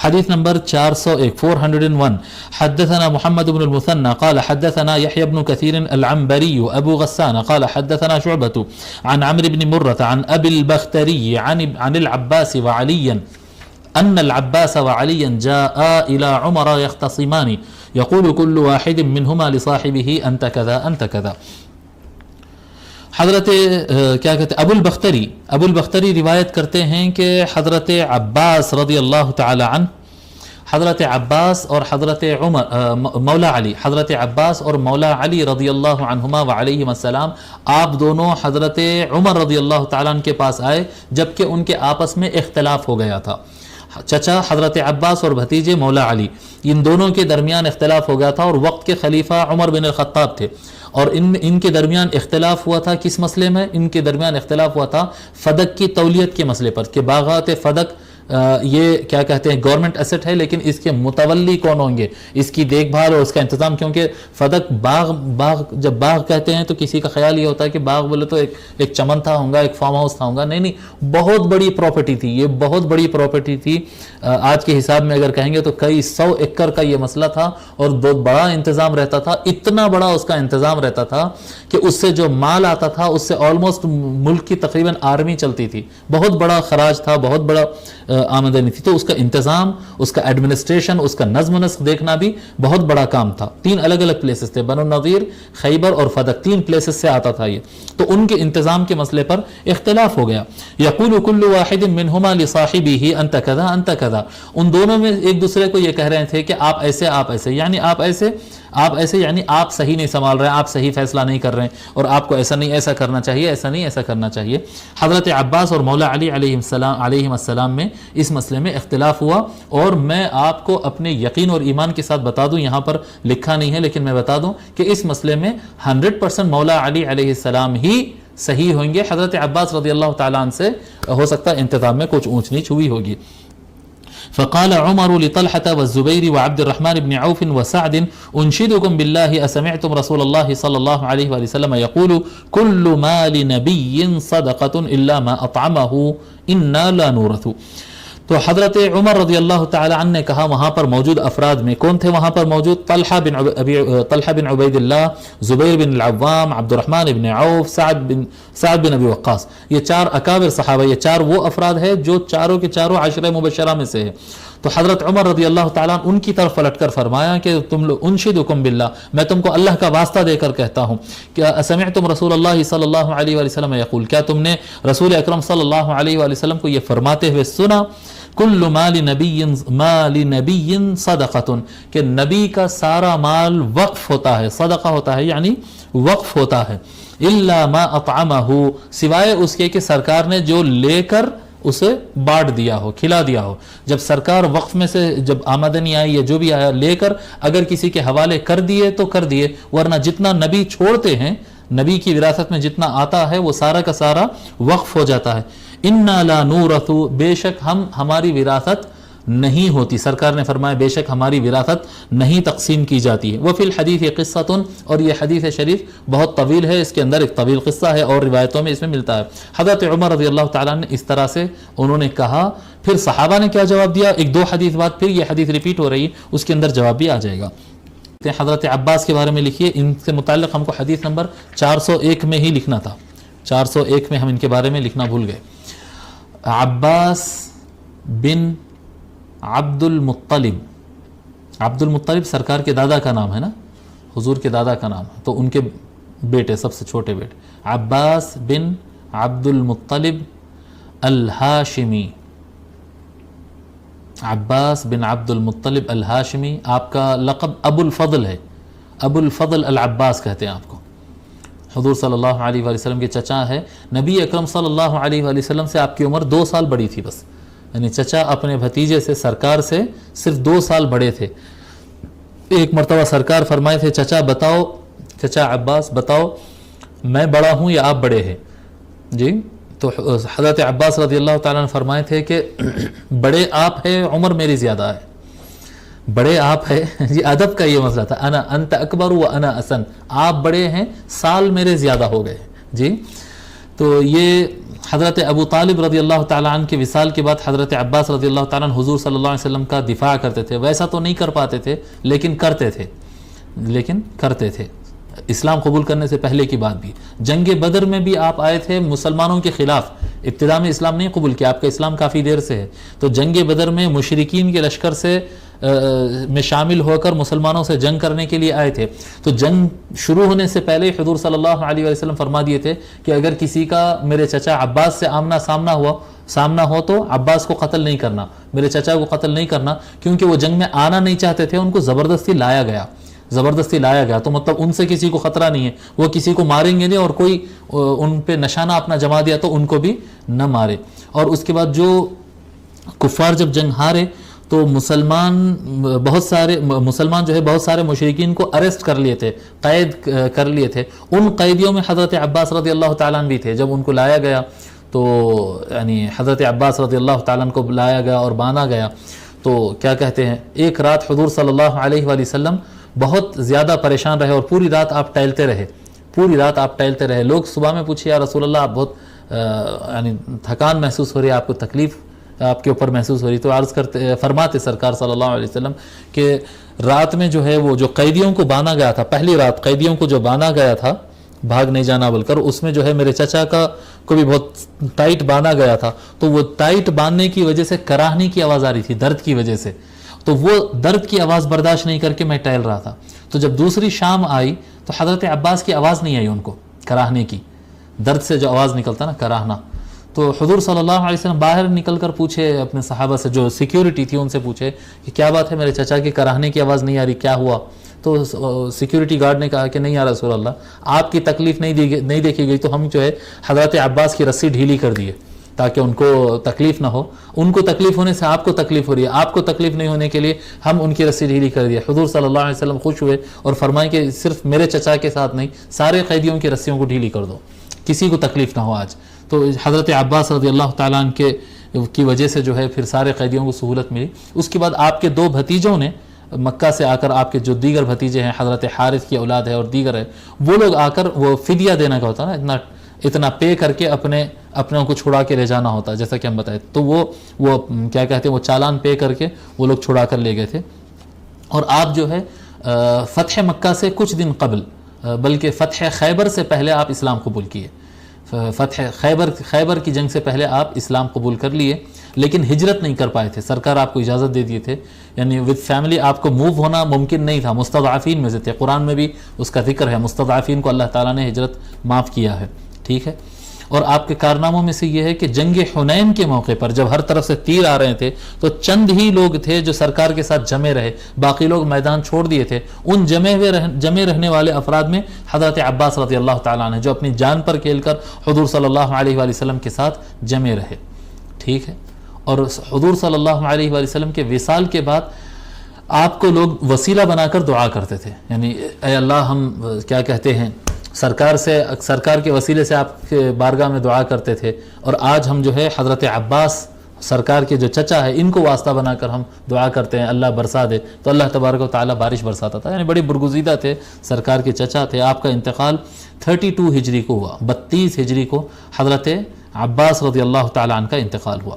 حديث نمبر 401 حدثنا محمد بن المثنى قال حدثنا يحيى بن كثير العنبري أبو غسان قال حدثنا شعبة عن عمرو بن مرة عن أبي البختري عن العباس وعليا أن العباس وعليا جاء إلى عمر يختصمان يقول كل واحد منهما لصاحبه أنت كذا أنت كذا. حضرت کیا کہتے ہیں ابو البختری روایت کرتے ہیں کہ حضرت عباس رضی اللہ تعالی عنہ، حضرت عباس اور حضرت عمر مولا علی، حضرت عباس اور مولا علی رضی اللہ عنہما وعلیہم السلام، آپ دونوں حضرت عمر رضی اللہ تعالیٰ عنہ کے پاس آئے جبکہ ان کے آپس میں اختلاف ہو گیا تھا. چچا حضرت عباس اور بھتیجے مولا علی، ان دونوں کے درمیان اختلاف ہو گیا تھا اور وقت کے خلیفہ عمر بن الخطاب تھے، اور ان کے درمیان اختلاف ہوا تھا کس مسئلے میں؟ ان کے درمیان اختلاف ہوا تھا فدق کی تولیت کے مسئلے پر کہ باغات فدق یہ کیا کہتے ہیں گورنمنٹ ایسٹ ہے، لیکن اس کے متولی کون ہوں گے، اس کی دیکھ بھال اور اس کا انتظام، کیونکہ فدق باغ جب باغ کہتے ہیں تو کسی کا خیال یہ ہوتا ہے کہ باغ بولے تو ایک چمن تھا ہوگا، ایک فارم ہاؤس تھا ہوگا، نہیں، بہت بڑی پراپرٹی تھی، یہ بہت بڑی پراپرٹی تھی. آج کے حساب میں اگر کہیں گے تو کئی 100 ایکڑ کا یہ مسئلہ تھا اور بہت بڑا انتظام رہتا تھا، اتنا بڑا اس کا انتظام رہتا تھا کہ اس سے جو مال آتا تھا اس سے آلموسٹ ملک کی تقریباً آرمی چلتی تھی، بہت بڑا خراج تھا، بہت بڑا آمدنی تھی. تو اس کا انتظام، اس کا ایڈمنسٹریشن، اس کا نظم و نسق دیکھنا بھی بہت بڑا کام تھا. 3 الگ الگ پلیسز تھے، بنو النضیر، خیبر اور فدق، 3 پلیسز سے آتا تھا یہ. تو ان کے انتظام کے مسئلے پر اختلاف ہو گیا. یقول کل واحد منہما لصاحبہ انت کذا انت کذا، ان دونوں میں ایک دوسرے کو یہ کہہ رہے تھے کہ آپ ایسے یعنی آپ ایسے یعنی آپ صحیح نہیں سنبھال رہے ہیں، آپ صحیح فیصلہ نہیں کر رہے ہیں، اور آپ کو ایسا نہیں ایسا کرنا چاہیے، ایسا نہیں ایسا کرنا چاہیے. حضرت عباس اور مولا علی علیہم السلام میں اس مسئلے میں اختلاف ہوا. اور میں آپ کو اپنے یقین اور ایمان کے ساتھ بتا دوں، یہاں پر لکھا نہیں ہے لیکن میں بتا دوں کہ اس مسئلے میں 100% مولا علی علیہ السلام ہی صحیح ہوئیں گے. حضرت عباس رضی اللہ تعالیٰ عنہ سے ہو سکتا ہے انتظام میں کچھ اونچ نیچ ہوئی ہوگی. فقال عمر لطلحة والزبير وعبد الرحمن بن عوف وسعد انشدكم بالله اسمعتم رسول الله صلى الله عليه وآله وسلم يقول كل مال نبي صدقة الا ما اطعمه انا لا نورث. تو حضرت عمر رضی اللہ تعالی عنہ نے کہا وہاں پر موجود افراد میں کون تھے وہاں پر موجود؟ طلحہ بن عبید اللہ، زبیر بن العوام، عبد الرحمن بن عوف، سعد بن ابی وقاص. یہ 4 اکابر صحابہ، یہ 4 وہ افراد ہیں جو چاروں کے چاروں عشرہ مبشرہ میں سے ہے. تو حضرت عمر رضی اللہ تعالیٰ عنہ ان کی طرف پلٹ کر فرمایا کہ تم لوگ انشدکم باللہ، میں تم کو اللہ کا واسطہ دے کر کہتا ہوں کہ سمعتم رسول اللہ صلی اللہ علیہ وآلہ وسلم یقول، کیا تم نے رسول اکرم صلی اللہ علیہ وآلہ وسلم کو یہ فرماتے ہوئے سنا؟ کل مال نبی صدقۃ، کہ نبی کا سارا مال وقف ہوتا ہے، صدقہ ہوتا ہے یعنی وقف ہوتا ہے. الا ما اطعمہ، سوائے اس کے کہ سرکار نے جو لے کر اسے بانٹ دیا ہو، کھلا دیا ہو. جب سرکار وقف میں سے جب آمدنی آئی یا جو بھی آیا لے کر اگر کسی کے حوالے کر دیے تو کر دیے، ورنہ جتنا نبی چھوڑتے ہیں، نبی کی وراثت میں جتنا آتا ہے وہ سارا کا سارا وقف ہو جاتا ہے. انا لا نورث، بے شک ہماری وراثت نہیں ہوتی. سرکار نے فرمایا بے شک ہماری وراثت نہیں تقسیم کی جاتی ہے. وفی الحدیث قصۃ، اور یہ حدیث شریف بہت طویل ہے، اس کے اندر ایک طویل قصہ ہے اور روایتوں میں اس میں ملتا ہے. حضرت عمر رضی اللہ تعالیٰ نے اس طرح سے انہوں نے کہا. پھر صحابہ نے کیا جواب دیا؟ 1-2 حدیث بعد پھر یہ حدیث ریپیٹ ہو رہی ہے، اس کے اندر جواب بھی آ جائے گا. حضرت عباس کے بارے میں لکھیے، ان سے متعلق ہم کو حدیث نمبر 401 میں ہی لکھنا تھا، 401 میں ہم ان کے بارے میں لکھنا بھول گئے. عباس بن عبد المطلب سرکار کے دادا کا نام ہے نا، حضور کے دادا کا نام ہے، تو ان کے بیٹے، سب سے چھوٹے بیٹے عباس بن عبد المطلب الہاشمی. عباس بن عبد المطلب الہاشمی، آپ کا لقب ابو الفضل ہے، ابو الفضل العباس کہتے ہیں آپ کو. حضور صلی اللہ علیہ وآلہ وسلم کے چچا ہے. نبی اکرم صلی اللہ علیہ وآلہ وسلم سے آپ کی عمر 2 سال بڑی تھی بس، یعنی چچا اپنے بھتیجے سے، سرکار سے صرف 2 سال بڑے تھے. ایک مرتبہ سرکار فرمائے تھے چچا بتاؤ، چچا عباس بتاؤ میں بڑا ہوں یا آپ بڑے ہیں؟ جی، تو حضرت عباس رضی اللہ تعالیٰ نے فرمائے تھے کہ بڑے آپ ہیں، عمر میری زیادہ ہے. بڑے آپ ہیں، یہ ادب کا یہ مسئلہ تھا. انت اکبر و انا اسن، آپ بڑے ہیں، سال میرے زیادہ ہو گئے. جی، تو یہ حضرت ابو طالب رضی اللہ تعالیٰ عنہ کے وصال کے بعد حضرت عباس رضی اللہ تعالیٰ عنہ حضور صلی اللہ علیہ وسلم کا دفاع کرتے تھے. ویسا تو نہیں کر پاتے تھے لیکن کرتے تھے اسلام قبول کرنے سے پہلے کی بات بھی. جنگ بدر میں بھی آپ آئے تھے مسلمانوں کے خلاف, ابتدا میں اسلام نہیں قبول کیا, آپ کا اسلام کافی دیر سے ہے. تو جنگ بدر میں مشرکین کے لشکر سے میں شامل ہو کر مسلمانوں سے جنگ کرنے کے لیے آئے تھے. تو جنگ شروع ہونے سے پہلے حضور صلی اللہ علیہ وسلم فرما دیے تھے کہ اگر کسی کا میرے چچا عباس سے آمنا سامنا ہو تو عباس کو قتل نہیں کرنا, میرے چچا کو قتل نہیں کرنا, کیونکہ وہ جنگ میں آنا نہیں چاہتے تھے, ان کو زبردستی لایا گیا. تو مطلب ان سے کسی کو خطرہ نہیں ہے, وہ کسی کو ماریں گے نہیں, اور کوئی ان پہ نشانہ اپنا جما دیا تو ان کو بھی نہ مارے. اور اس کے بعد جو کفار جب جنگ ہارے تو مسلمان جو ہے بہت سارے مشرکین کو اریسٹ کر لیے تھے, قید کر لیے تھے. ان قیدیوں میں حضرت عباس رضی اللہ تعالیٰ عنہ بھی تھے. جب ان کو لایا گیا تو یعنی حضرت عباس رضی اللہ تعالیٰ عنہ کو لایا گیا اور باندھا گیا, تو کیا کہتے ہیں, ایک رات حضور صلی اللہ علیہ وآلہ وسلم بہت زیادہ پریشان رہے اور پوری رات آپ ٹہلتے رہے. لوگ صبح میں پوچھے یا رسول اللہ آپ بہت یعنی تھکان محسوس ہو رہی ہے, آپ کو تکلیف آپ کے اوپر محسوس ہو رہی, تو عرض فرماتے سرکار صلی اللہ علیہ وسلم کہ رات میں جو ہے وہ جو قیدیوں کو باندھا گیا تھا, پہلی رات قیدیوں کو جو باندھا گیا تھا بھاگ نہیں جانا بول کر, اس میں جو ہے میرے چچا کو بھی بہت ٹائٹ باندھا گیا تھا. تو وہ ٹائٹ باندھنے کی وجہ سے کراہنے کی آواز آ رہی تھی, درد کی وجہ سے. تو وہ درد کی آواز برداشت نہیں کر کے میں ٹہل رہا تھا. تو جب دوسری شام آئی تو حضرت عباس کی آواز نہیں آئی ان کو کراہنے کی, درد سے جو آواز نکلتا نا کراہنا. تو حضور صلی اللہ علیہ وسلم باہر نکل کر پوچھے اپنے صحابہ سے, جو سیکیورٹی تھی ان سے پوچھے کہ کیا بات ہے, میرے چچا کے کراہنے کی آواز نہیں آ رہی, کیا ہوا؟ تو سیکیورٹی گارڈ نے کہا کہ نہیں یا رسول اللہ, آپ کی تکلیف نہیں دیکھی گئی تو ہم جو ہے حضرت عباس کی رسی ڈھیلی کر دیے تاکہ ان کو تکلیف نہ ہو. ان کو تکلیف ہونے سے آپ کو تکلیف ہو رہی ہے, آپ کو تکلیف نہیں ہونے کے لیے ہم ان کی رسی ڈھیلی کر دیے. حضور صلی اللہ علیہ وسلم خوش ہوئے اور فرمائے کہ صرف میرے چچا کے ساتھ نہیں, سارے قیدیوں کی رسیوں کو ڈھیلی کر دو, کسی کو تکلیف نہ ہو آج. تو حضرت عباس رضی اللہ تعالیٰ عنہ کی وجہ سے جو ہے پھر سارے قیدیوں کو سہولت ملی. اس کے بعد آپ کے 2 بھتیجوں نے مکہ سے آ کر, آپ کے جو دیگر بھتیجے ہیں حضرت حارث کی اولاد ہے اور دیگر ہے, وہ لوگ آ کر, وہ فدیہ دینا کا ہوتا ہے نا, اتنا پے کر کے اپنوں کو چھڑا کے لے جانا ہوتا ہے جیسا کہ ہم بتائے. تو وہ کیا کہتے ہیں, وہ چالان پے کر کے وہ لوگ چھڑا کر لے گئے تھے. اور آپ جو ہے فتح مکہ سے کچھ دن قبل, بلکہ فتح خیبر سے پہلے آپ اسلام قبول کیے. فتح خیبر کی جنگ سے پہلے آپ اسلام قبول کر لیے, لیکن ہجرت نہیں کر پائے تھے. سرکار آپ کو اجازت دے دیے تھے, یعنی ود فیملی آپ کو موو ہونا ممکن نہیں تھا, مستضعفین میں سے تھے. قرآن میں بھی اس کا ذکر ہے, مستضعفین کو اللہ تعالیٰ نے ہجرت معاف کیا ہے. ٹھیک ہے. اور آپ کے کارناموں میں سے یہ ہے کہ جنگ حنین کے موقع پر جب ہر طرف سے تیر آ رہے تھے تو چند ہی لوگ تھے جو سرکار کے ساتھ جمے رہے, باقی لوگ میدان چھوڑ دیے تھے. ان جمے رہنے والے افراد میں حضرت عباس رضی اللہ تعالیٰ عنہ, جو اپنی جان پر کھیل کر حضور صلی اللہ علیہ وآلہ وسلم کے ساتھ جمے رہے. ٹھیک ہے. اور حضور صلی اللہ علیہ وآلہ وسلم کے وصال کے بعد آپ کو لوگ وسیلہ بنا کر دعا کرتے تھے, یعنی اے اللہ ہم کیا کہتے ہیں سرکار کے وسیلے سے آپ کے بارگاہ میں دعا کرتے تھے. اور آج ہم جو ہے حضرت عباس سرکار کے جو چچا ہے ان کو واسطہ بنا کر ہم دعا کرتے ہیں اللہ برسا دے, تو اللہ تبارک و تعالیٰ بارش برساتا تھا. یعنی بڑی برگزیدہ تھے, سرکار کے چچا تھے. آپ کا انتقال 32 ہجری کو ہوا, 32 ہجری کو حضرت عباس رضی اللہ تعالیٰ عنہ کا انتقال ہوا.